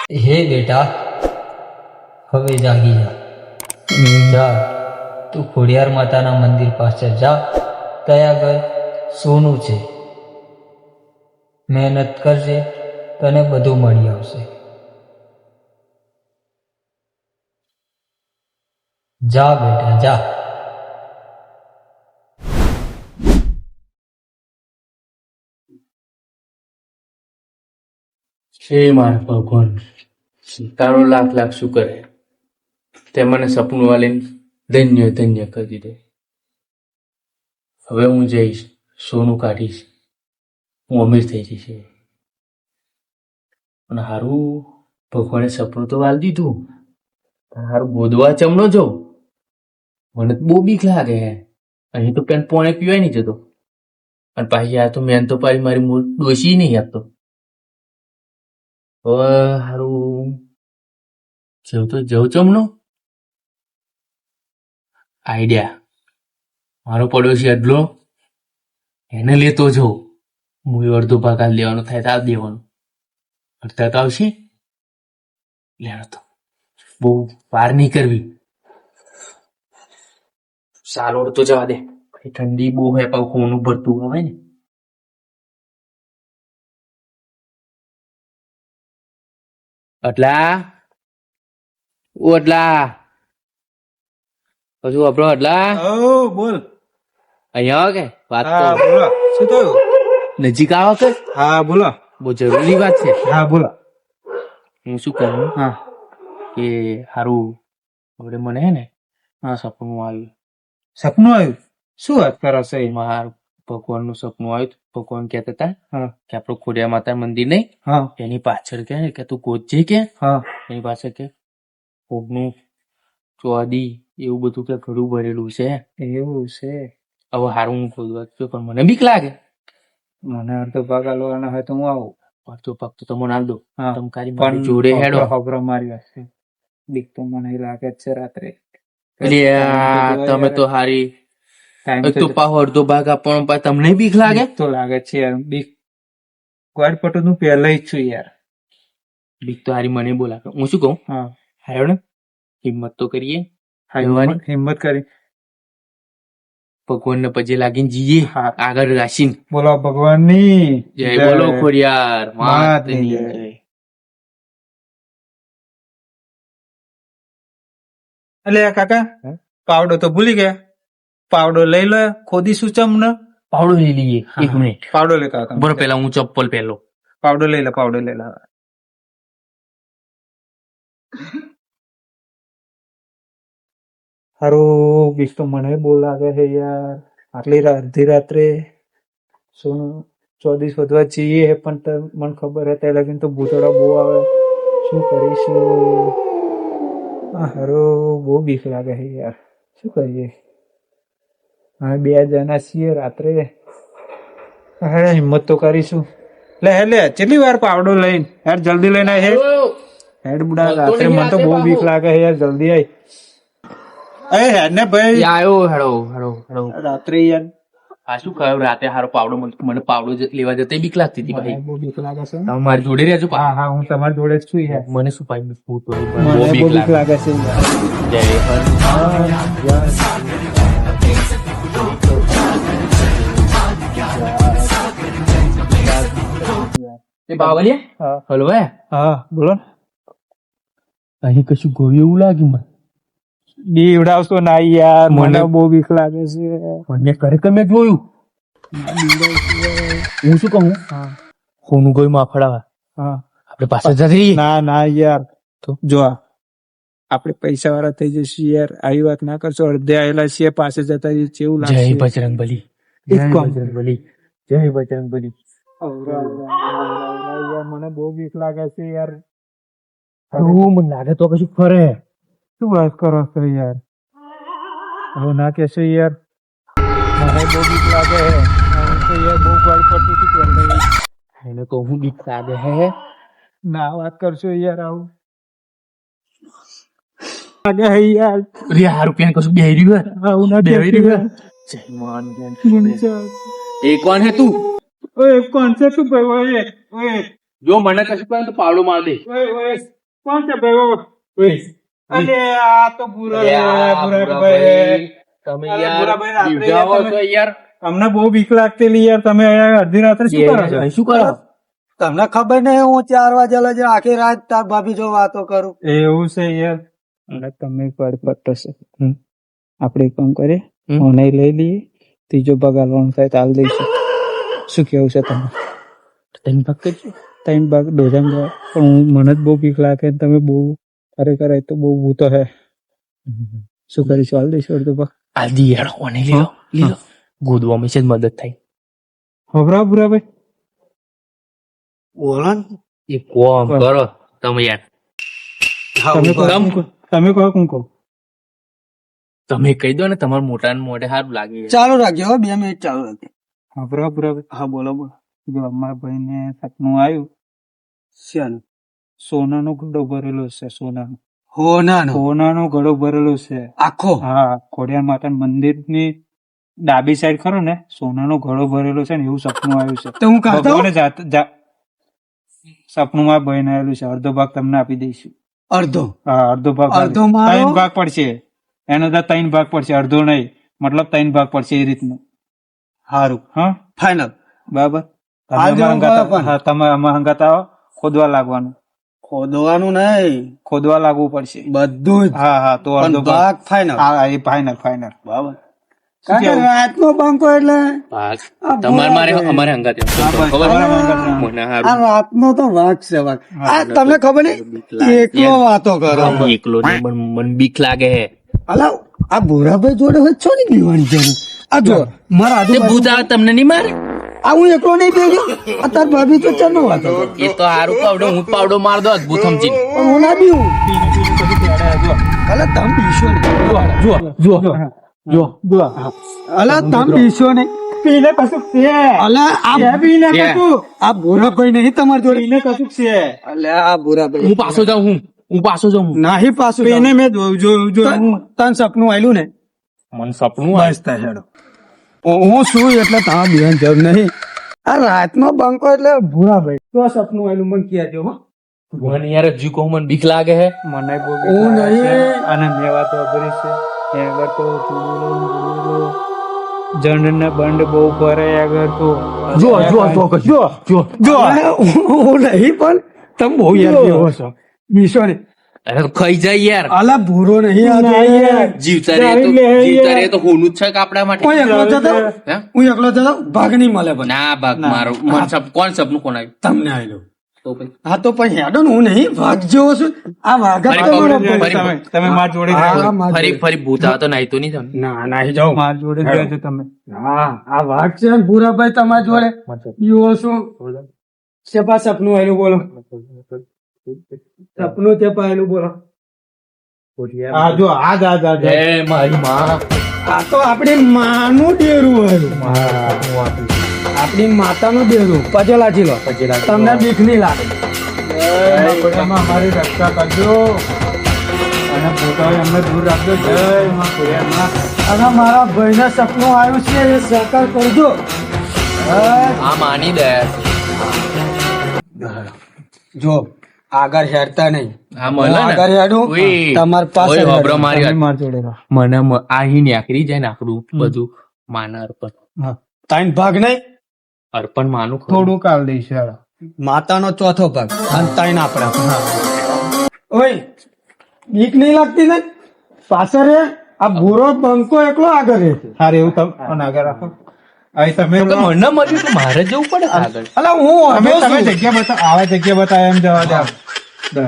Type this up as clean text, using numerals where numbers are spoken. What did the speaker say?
હે બેટા, હવે જાગી જા. જા, તું ખોડિયાર માતાના મંદિર પાસે જા. ત્યાં આગળ સોનું છે. મહેનત કરજે, તને બધું મળી આવશે. જા બેટા જા. હે મારા ભગવાન, તારો લાખ લાખ શુકર હે તે મને સપનું વાલીને ધન્ય ધન્ય કરી દીધે. હવે હું જઈશ, સોનું કાઢીશ, હું અમીર થઈ જઈશ. અને હારું ભગવાને સપનું તો વાલ દીધું, હારું ગોદવા ચમનો જો મને તો બહુ બીક લાગે હે. અહીં તો પેન પોણે પીવાય નહીં જતો, અને પાછી આ તો મેન તો પાછી મારી મૂળ ડોસી નહીં આપતો. હવે હારું જેવ તો જવ ચમનો આઈડિયા, મારો પડોશી અડલો એને લેતો જવું. હું અડધો ભાગ હાલ દેવાનો થાય તો હાલ દેવાનો, અડધા તો આવશે લેવાનો. તો બહુ વાર નહીં કરવી, સાલો તો જવા દે. ઠંડી બહુ હે, પાછું ખૂનું ભરતું આવે ને. અટલા ઓ અટલા, હજુ આપણો અટલા બોલ. અહીંયા આવો કે વાત હા તો બોલો, શું થયું? નજીક આવો કે હા બોલો. બહુ જરૂરી વાત છે. હા બોલો. હું શું કહું હા કે હારું હવે મને હે ને સપનું આવ્યું. સપનું આવ્યું? શું વાત કરો છો? મારું ભગવાનનું સપનું આવ્યું. ભગવાન કહેતા હતા હા કે આપણું ખોડિયાર માતા મંદિર નહીં, હા એની પાછળ કે તું ગોતજે કે હા એની પાસે કે કોકનું ચોદી એવું બધું કે ઘડું ભરેલું છે. એવું છે? હવે હારું હું ખોદવા ગયો, પણ મને બીક લાગે. મને અડધો ભાગ આલવાના હોય તો હું આવું. પાછો પગ તો મને આલ દો. હા તમે મારી જોડે હેડો. ખબરો મારી વાત છે. બીક તો મને લાગે જ છે રાત્રે. એટલે તમે તો હારી ટાઈમ એક તો પાહો અડધો ભાગ આપવાનો, પાછો તમને બીક લાગે. તો લાગે છે યાર. બીક ગોડ પટો નું પહેલા જ છું યાર. બીક તો હારી મને બોલાવે. હું શું કહું, હા હારો ને હિંમત તો કરીએ, હા, હિંમત કરી. ભગવાન ને પજે લાગીને જઈએ હા. આગળ રાશીને. બોલો ભગવાનની જય બોલો ખોડિયાર માતની માતની જય. જય. અલે કાકા, પાવડો તો ભૂલી ગયા. પાવડો લઈ લો, ખોદીશું ચમને. પાવડો લઈ લઈએ. એક મિનિટ પાવડો લે કાકા. બરો, પેલા હું ચપ્પલ પહેલો. પાવડો લઈ લે, પાવડો લઈ લે. હારું, બીક તો મને બહુ લાગે છે યાર. આટલી અડધી રાત્રે શું ચોદીસ વધવા જઈએ પણ મને ખબર હે ત્યાં લગીને તો ભૂતળા બહુ આવે. શું કરીશું? હારું, બહુ બીક લાગે છે યાર. શું કરીએ? હવે 2 જણા છીએ રાત્રે. હા, હિંમત તો કરીશું. લે કેટલી વાર પાવડો લઈને યાર, જલ્દી લઈને આય. હેડ બુડા, રાત્રે મને તો બહુ બીક લાગે છે યાર. જલ્દી આય. એ હેડ ને ભાઈ. આયો હેડો હેડો હેડો. રાત્રે યાર આ શું કહ્યું, રાતે હારો પાવડો મને પાવડો લેવા જતા બીક લાગતી હતી ભાઈ. મને બહુ બીક લાગે છે. તમે મારી જોડે રહેજો. હા હા, હું તમારી જોડે જ છું યાર. મને શું પાઈ ભૂત હોય, મને બહુ બહુ બીક બીક લાગે. લાગે છે યાર. જય હનુમાન. એ બાવલિયા હા હલો હે, હા બોલો ને. અહીં કશું ગોળ્યું એવું લાગ્યું મને. બીવડાવશો ના યાર, મને મને બહુ બીક લાગે છે. મને ખરેખર મેં જોયું. હું શું કહું, હા હોનું ગયું માફડાવા હા. આપણે પાછળ જતી રહીએ. ના ના યાર, તો? જો આપણે પૈસા વાળા થઈ જશું યાર. આવી વાત ના કરશો. અડધે આવેલા છીએ, પાસે જતા રહીએ. કેવું જય લાગશે? બજરંગ બલી, એક જય કામ. બજરંગ બલી, જય બજરંગ બલી. યાર, મને બહુ બીક લાગે છે યાર. મને લાગે તો કશું ફરે. શું વાત કરો છો યાર? હવે ના કહેશો યાર. મને બહુ બીક લાગે છે. હું તો યાર બહુ ગાડી પડતું હતું પહેલા. એને તો હું બીક લાગે હે. ના વાત કરશો યાર. આવું લાગે છે યાર. રે હારું પેન કશું બેહી રહ્યું હે. આવું ના બેહી કહેશો રહ્યું યાર. હે. જય માન બેન. ગુંજા. એ કોણ હે તું? ઓય કોણ છે તું ભાઈ? ઓય ઓય જો મને કશું કહે તો પાવડો માર દે. ઓય ઓય કોણ છે ભાઈ? અલે આ તો ભૂરાભાઈ. તમે અરે યાર ભૂરાભાઈ, રાત્રે બીવડાવો યાર છો યાર. અમને બહુ બીક લાગતી યાર. તમે અહીંયા અડધી રાત્રે શું કરો છો? શું કરો? તમને ખબર નહીં હું 4 વાગે લજે આખી રાત તાર ભાભી જો વાતો કરું. એવું છે યાર. અને તમે પટ્ટો છે. આપણે એક કામ કરીએ, ઓનલાઈન લઈ લઈએ, ત્રીજો પગાર લોન થાય તો હાલ દઈશું. શું કેવું છે તમે? તમે ભાગ કરજો. 3 ભાગ ડોજામ જાય પણ મને જ બહુ બીક લાગે. તમે બહુ ખરેખર તો બહુ ભૂતો હે. શું કરીશું? હાલ દઈશું અડધો ભાગ. આદી યાર ઓને લીધો ગોદવામાં છે જ મદદ થાય. હબરા ભૂરાભાઈ. બોલો ને. એ કોમ કરો તમે યાર. તમે કહો કોણ કહો? તમે કહી દો ને તમારા મોટા ને મોઢે સારું લાગે. ચાલુ રાખજો હો, 2 મિનિટ ચાલુ રાખજો. હબરા ભૂરાભાઈ. હા બોલો બોલો. જો અમારા ભાઈને સપનું આવ્યું, ચાલો. સોનાનો ઘડો ભરેલો છે. હો ના નો સોનાનો ઘડો ભરેલો છે. આખો. હા, ખોડિયાર માતા મંદિરની ડાબી સાઈડ ખરો ને, સોનાનો ઘડો ભરેલો છે ને એવું સપનું આવ્યું છે. તો હું કરતો ભગવાને સપનુંમાં બહેન આવેલું છે. અડધો ભાગ તમને આપી દઈશું. અડધો. હા, અડધો ભાગ. અડધો મારો? 3 ભાગ પડશે. એનો તો 3 ભાગ પડશે, અડધો નહીં. મતલબ 3 ભાગ પડશે એ રીતનું. સારું હા, ફાઈનલ. બરાબર. હાલ જવાનું બરાબર. હા, તમે અમારા હંગાત આવો. ખોદવા લાગવાનું. ખોદવાનું નહીં, ખોદવા લાગવું પડશે. બધું જ. હા હા, તો પણ અડધો ભાગ. ભાગ ફાઈનલ. હા, એ ફાઈનલ. બરાબર. શું કારણ કે કેવું? રાતનો બંકો એટલે ભાગ આ તમારે મારે બોલાવે. અમારે હંગાત એમ. હા, બસ. ખબર તમારા હંગાત. મને આ સારું. રાતનો તો વાઘ છે વાઘ. હા, આ તમને ખબર નહીં એકલો વાતો કરો. એકલો નહીં પણ મને બીક લાગે હે. અલા આ ભોરાભાઈ જોડે હોય છો ને બીવાની જરૂર. આ જો મારા તે આજુબાજુ ભૂત આવે તમને નહીં મારે. આ હું એકલો નહીં ભેગ્યો. આ તાર ભાભી તો ચાલો વાતો કરો. એ તો હારું પાવડો હું પાવડો માર દો અદભુત સમજી. પણ હું ના બીવું. અલા તમ બીશો નહીં. અલા તમ બીશો નહીં. પીને કશુંક છે. અલા આ પીને છે. કશુંક. આ ભોરાભાઈ નહીં તમારી જોડે. પીને કશુંક છે. અલ્યા આ ભોરાભાઈ હું પાછો જાઉં હું પાછો જાઉં. નાહી પાછું પીને મેં જોયું. તન સપનું આયલું ને મને સપનું આવે. બસ તા હેડો. હું શું એટલે તમારે બીવાની જરૂર નહીં. આ રાતનો બંકો એટલે ભોરાભાઈ તો સપનું આયલું મને કહેજો હો. મને યાર હજુ કહું મને બીક લાગે હે. મને બહુ હું બીક લાગે છે. નહીં. અને મેવા તો અઘરી છે. એ આગળ તો ચૂડુલો જંડ બંડ બહુ ભરે આગળ તો. જો હું નહીં પણ તમે બહુ યાર જેવો છો. બીસો ને અરે ખાઈ જાય યાર. અલા ભૂરો નહીં આ ના જોડે. યાર. જીવતા રહે તો જીવતા રહે તો હોનું જ છે કે આપણા માટે. હું એકલો જતો હે? હું એકલો જતો ભાગ નહીં મળે પણ ના ભાગ મારો મને કોણ સપનું કોણ આવ્યું તમને આવેલું. તો પછી હા તો પછી હેડો ને હું નહીં ભાગ જેવો છું. આ વાઘ જ ફરી તમારો પકડો. ભાઈ. તમે માર જોડે હા, રહેજો. માર ફરી જોડે. ફરી ભૂત આવે તો નાઈ તો નહીં તમને. ના નાહી જાઉં. માર જોડે જ રહેજો તમે. હા આ વાઘ છે ને ભૂરાભાઈ તમારા જોડે પીવો શું શેપા સપનું આવેલું બોલો. સપનું તે પાયેલું બોલો. હા જો આજ એ મારી માં. આ તો આપણી માનું ડેરું આવ્યું. આપણી માતાનું ડેરું પજેલાથી લો. તમને બીક નહીં લાગે. અમારી રક્ષા કરજો અને પોતાને અમને દૂર રાખજો. જય માં ખોડિયારમાં. અને મારા ભાઈને સપનું આવ્યું છે એ સહકાર કરજો. આ માની દે. જો આગળ હેરતા નહીં. હા મળે આગળ ને. હેડું ઓય. તમારી પાસે ઓય, હેડું. હોભળો મારી તમે વાત. માર જોડે રહો. મને અહીં નીકળી જાય ને આપણું બધું માના અર્પણ. ત્રણ ભાગ નહીં અર્પણ માનું ખરું. થોડું કાલ દઈશ હેડો. માતાનો ચોથો ભાગ અને ત્રણ આપણા. ઓય બીક નહીં લાગતી ને પાછળ રે. આ ભૂરો બંકો એકલો આગળ રહે છે. હારે એવું તમે આગળ રાખો. અહીં તમે તો મને મળ્યું તો મારે જવું પડે આગળ. અલા હું તમે અડધો તમે છું. જગ્યા બતાવો. આવા જગ્યા બતાવે એમ જવા દે.